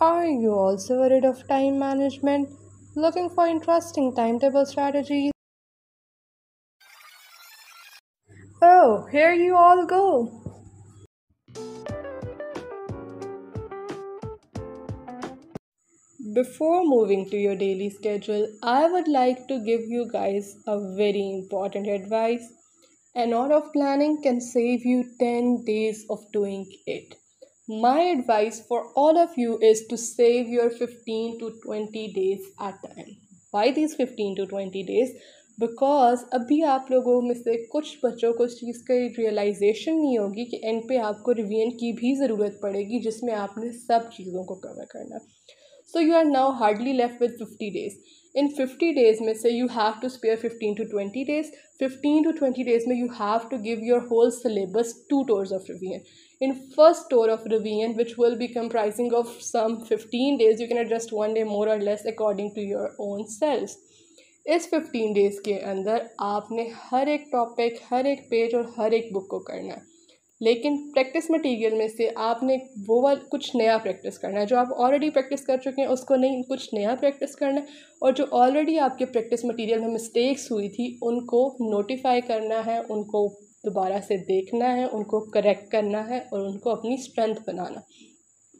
Are you also worried of time management? Looking for interesting timetable strategies? Oh, here you all go. Before moving to your daily schedule, I would like to give you guys a very important advice. An hour of planning can save you 10 days of doing it. My advice for all of you is to save your 15 to 20 days at the end. Why these 15 to 20 days? Because अभी आप लोगों में से कुछ बच्चों को इस चीज़ का रियलाइजेशन नहीं होगी कि एंड पे आपको रिवीजन की भी ज़रूरत पड़ेगी जिसमें आपने सब चीज़ों को कवर करना. So you are now hardly left with 50 days. In 50 days में से you have to spare 15 to 20 days. 15 to 20 days में you have to give your whole syllabus 2 tours of revision. In first tour of revision, which will be comprising of some 15 days, you can adjust one day more or less according to your own selves. इस 15 days के अंदर आपने हर एक topic, हर एक page और हर एक book को करना है. लेकिन प्रैक्टिस मटेरियल में से आपने वो वाला कुछ नया प्रैक्टिस करना है. जो आप ऑलरेडी प्रैक्टिस कर चुके हैं उसको नहीं, कुछ नया प्रैक्टिस करना है. और जो ऑलरेडी आपके प्रैक्टिस मटेरियल में मिस्टेक्स हुई थी उनको नोटिफाई करना है, उनको दोबारा से देखना है, उनको करेक्ट करना है और उनको अपनी स्ट्रेंथ बनाना.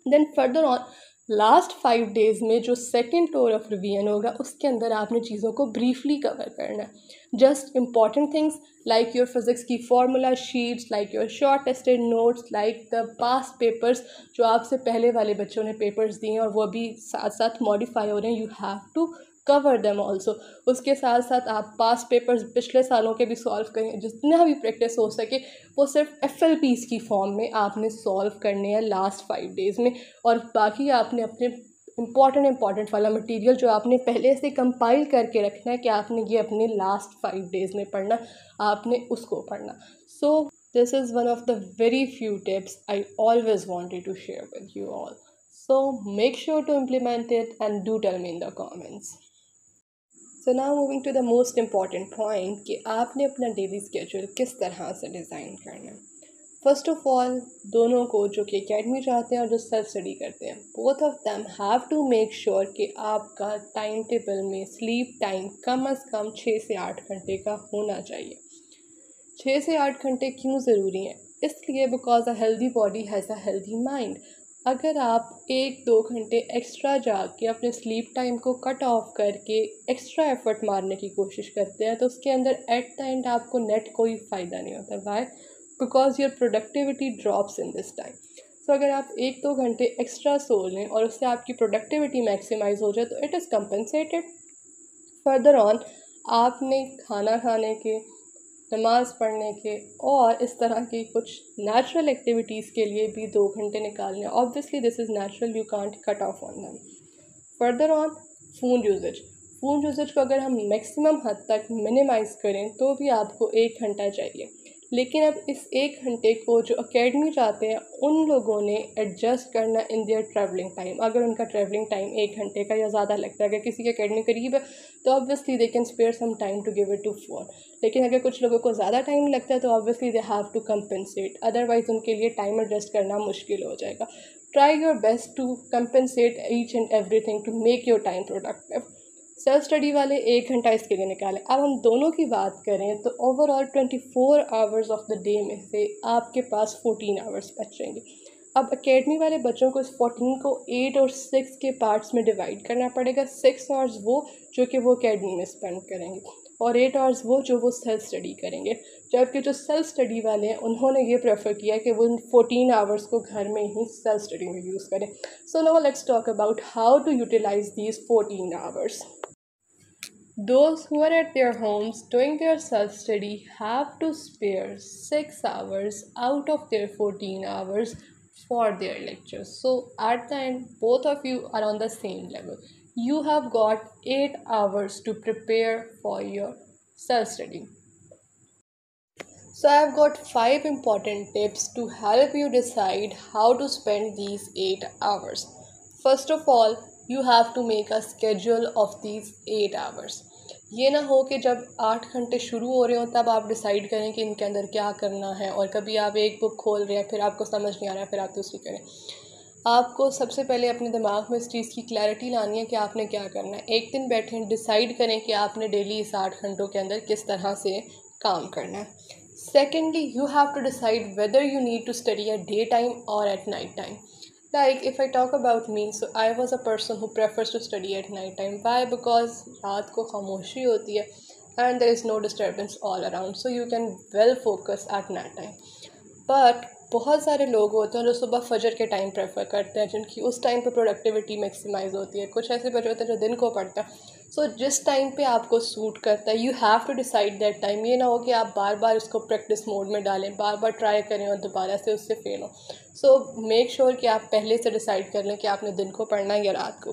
Then further on last 5 days में जो सेकेंड टूर ऑफ रिवीजन होगा उसके अंदर आपने चीज़ों को ब्रीफली कवर करना है. Just important things like your physics की formula sheets, like your short tested notes, like the past papers जो आपसे पहले वाले बच्चों ने पेपर्स दिए हैं और वो अभी साथ साथ मॉडिफाई हो रहे हैं. You have to cover them also. उसके साथ साथ आप पास्ट पेपर्स पिछले सालों के भी सॉल्व करें. जितना भी प्रैक्टिस हो सके वो सिर्फ FLPs की फॉर्म में आपने सॉल्व करने हैं लास्ट 5 डेज़ में. और बाकी आपने अपने इम्पॉर्टेंट वाला मटेरियल जो आपने पहले से कंपाइल करके रखना है कि आपने ये अपने लास्ट 5 डेज़ में पढ़ना, आपने उसको पढ़ना. So this is one of the very few tips I always wanted to share with you all. So make sure to implement it and do tell me in the comments. So now moving to the most important point कि आपने अपना daily schedule किस तरह से design करना है. First of all दोनों को जो कि एकेडमी चाहते हैं और जो सेल्फ स्टडी करते हैं, both of them have to make sure कि आपका टाइम टेबल में स्लीप टाइम कम अज़ कम 6 से 8 घंटे का होना चाहिए. 6 से 8 घंटे क्यों ज़रूरी हैं? इसलिए because a healthy body has a healthy mind. अगर आप 1-2 घंटे एक्स्ट्रा जाग के अपने स्लीप टाइम को कट ऑफ करके एक्स्ट्रा एफर्ट मारने की कोशिश करते हैं तो उसके अंदर एट द एंड आपको नेट कोई फ़ायदा नहीं होता. Why? Because your productivity drops in this time. So अगर आप 1-2 घंटे एक्स्ट्रा सो लें और उससे आपकी प्रोडक्टिविटी मैक्सिमाइज हो जाए तो it is compensated. Further on आपने खाना खाने के, नमाज़ पढ़ने के और इस तरह की कुछ नेचुरल एक्टिविटीज़ के लिए भी 2 घंटे निकालने. Obviously this is natural, you can't cut off on them. Further on phone usages को अगर हम मैक्सिमम हद तक मिनिमाइज़ करें तो भी आपको 1 घंटा चाहिए. लेकिन अब इस 1 घंटे को जो एकेडमी चाहते हैं उन लोगों ने एडजस्ट करना इन देयर ट्रैवलिंग टाइम. अगर उनका ट्रैवलिंग टाइम 1 घंटे का या ज़्यादा लगता है, अगर किसी के एकेडमी करीब है तो obviously they can spare some time to give it to phone. लेकिन अगर कुछ लोगों को ज़्यादा टाइम लगता है तो obviously they have to compensate, otherwise उनके लिए टाइम एडजस्ट करना मुश्किल हो जाएगा. Try your best to compensate each and everything to make your time productive. Self study वाले 1 घंटा इसके लिए निकालें. अब हम दोनों की बात करें तो overall 24 hours of the day में से आपके पास 14 आवर्स बचेंगे. अब एकेडमी वाले बच्चों को इस 14 को 8 और 6 के पार्ट्स में डिवाइड करना पड़ेगा. 6 आवर्स वो जो कि वो एकेडमी में स्पेंड करेंगे और 8 आवर्स वो जो वो सेल्फ स्टडी करेंगे. जबकि जो सेल्फ स्टडी वाले हैं उन्होंने ये प्रेफर किया कि वो 14 आवर्स को घर में ही सेल्फ स्टडी में यूज़ करें. So now let's talk about how to utilize these 14 hours. Those who are at their homes doing their self-study have to spare 6 hours out of their 14 hours for their lectures. So at the end, both of you are on the same level. You have got 8 hours to prepare for your self-study. So I have got 5 important tips to help you decide how to spend these 8 hours. First of all, you have to make a schedule of these 8 hours. ये ना हो कि जब 8 घंटे शुरू हो रहे हो तब आप डिसाइड करें कि इनके अंदर क्या करना है और कभी आप एक बुक खोल रहे हैं फिर आपको समझ नहीं आ रहा है फिर आप दूसरी करें. आपको सबसे पहले अपने दिमाग में इस चीज़ की क्लैरिटी लानी है कि आपने क्या करना है। एक दिन बैठें, डिसाइड करें कि आपने डेली इस 8 घंटों के अंदर किस तरह से काम करना है। Secondly, you have to decide whether you need to study at day time और at night time. Like if I talk about me, so I was a person who prefers to study at night time. Why? Because रात को खामोशी होती है and there is no disturbance all around, so you can well focus at night time. But बहुत सारे लोग होते हैं जो सुबह फजर के टाइम प्रेफर करते हैं, जिनकी उस टाइम पे प्रोडक्टिविटी मैक्सिमाइज होती है। कुछ ऐसे बच्चे होते हैं जो दिन को पढ़ते हैं। सो जिस टाइम पे आपको सूट करता है, you have to decide that time. ये ना हो कि आप बार बार इसको प्रैक्टिस मोड में डालें, बार बार ट्राई करें और दोबारा से उससे फेल हो। सो मेक श्योर कि आप पहले से डिसाइड कर लें कि आपने दिन को पढ़ना है या रात को।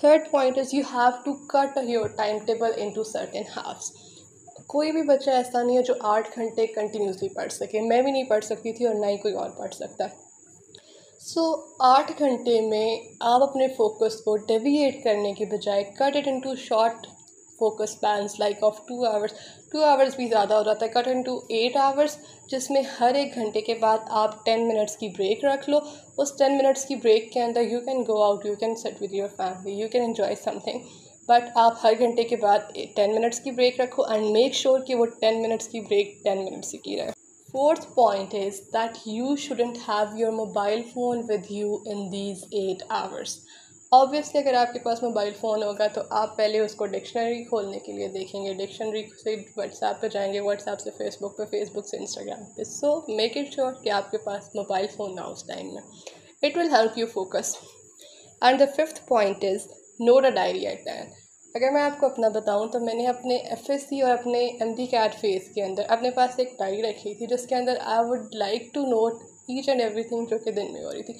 Third point is you have to cut your time table into certain halves. कोई भी बच्चा ऐसा नहीं है जो 8 घंटे कंटिन्यूसली पढ़ सके। मैं भी नहीं पढ़ सकती थी और ना ही कोई और पढ़ सकता। सो 8 घंटे में आप अपने फोकस को डेविएट करने के बजाय cut it into short focus spans like of 2 hours. 2 hours भी ज़्यादा हो जाता है। कट इनटू 8 आवर्स, जिसमें हर 1 घंटे के बाद आप 10 मिनट्स की ब्रेक रख लो। उस 10 मिनट्स की ब्रेक के अंदर you can go out, you can sit with your family, you can enjoy something. But आप हर घंटे के बाद 10 मिनट्स की ब्रेक रखो एंड मेक श्योर कि वो 10 मिनट्स की ब्रेक 10 मिनट्स की रहे। Fourth point is that you shouldn't have your mobile phone with you in these 8 hours. Obviously अगर आपके पास मोबाइल फ़ोन होगा तो आप पहले उसको डिक्शनरी खोलने के लिए देखेंगे, डिक्शनरी से व्हाट्सएप पे जाएंगे, व्हाट्सएप से फेसबुक पे, फेसबुक से इंस्टाग्राम पे। सो मेक इट श्योर कि आपके पास मोबाइल फ़ोन ना उस टाइम में। It will help you focus. And the fifth point is note a diary at then. अगर मैं आपको अपना बताऊं तो मैंने अपने एफएससी और अपने एमडी कैट फेस के अंदर अपने पास एक डायरी रखी थी, जिसके अंदर I would like to note each and everything जो कि दिन में हो रही थी।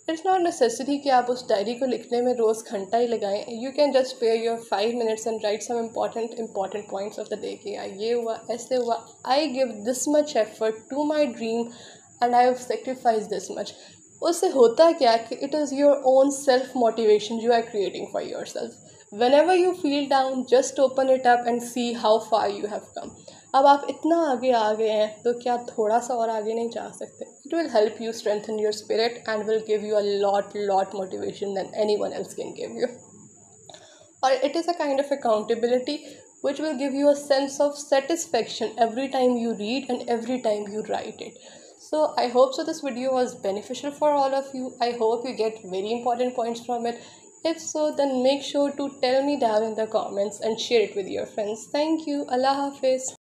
इट्स नॉट नेसेसरी कि आप उस डायरी को लिखने में रोज़ घंटा ही लगाएं। You can just spare your 5 minutes and write some important points of the day कि ये हुआ, ऐसे हुआ, I give this much effort to my dream and I have sacrifice this much. उससे होता क्या कि it is your own self motivation you are creating for yourself. Whenever you feel down, just open it up and see how far you have come. अब आप इतना आगे आ गए हैं तो क्या थोड़ा सा और आगे नहीं जा सकते? It will help you strengthen your spirit and will give you a lot motivation than anyone else can give you. Or it is a kind of accountability which will give you a sense of satisfaction every time you read and every time you write it. So I hope so this video was beneficial for all of you. I hope you get very important points from it. If so, then make sure to tell me down in the comments and share it with your friends. Thank you. Allah Hafiz.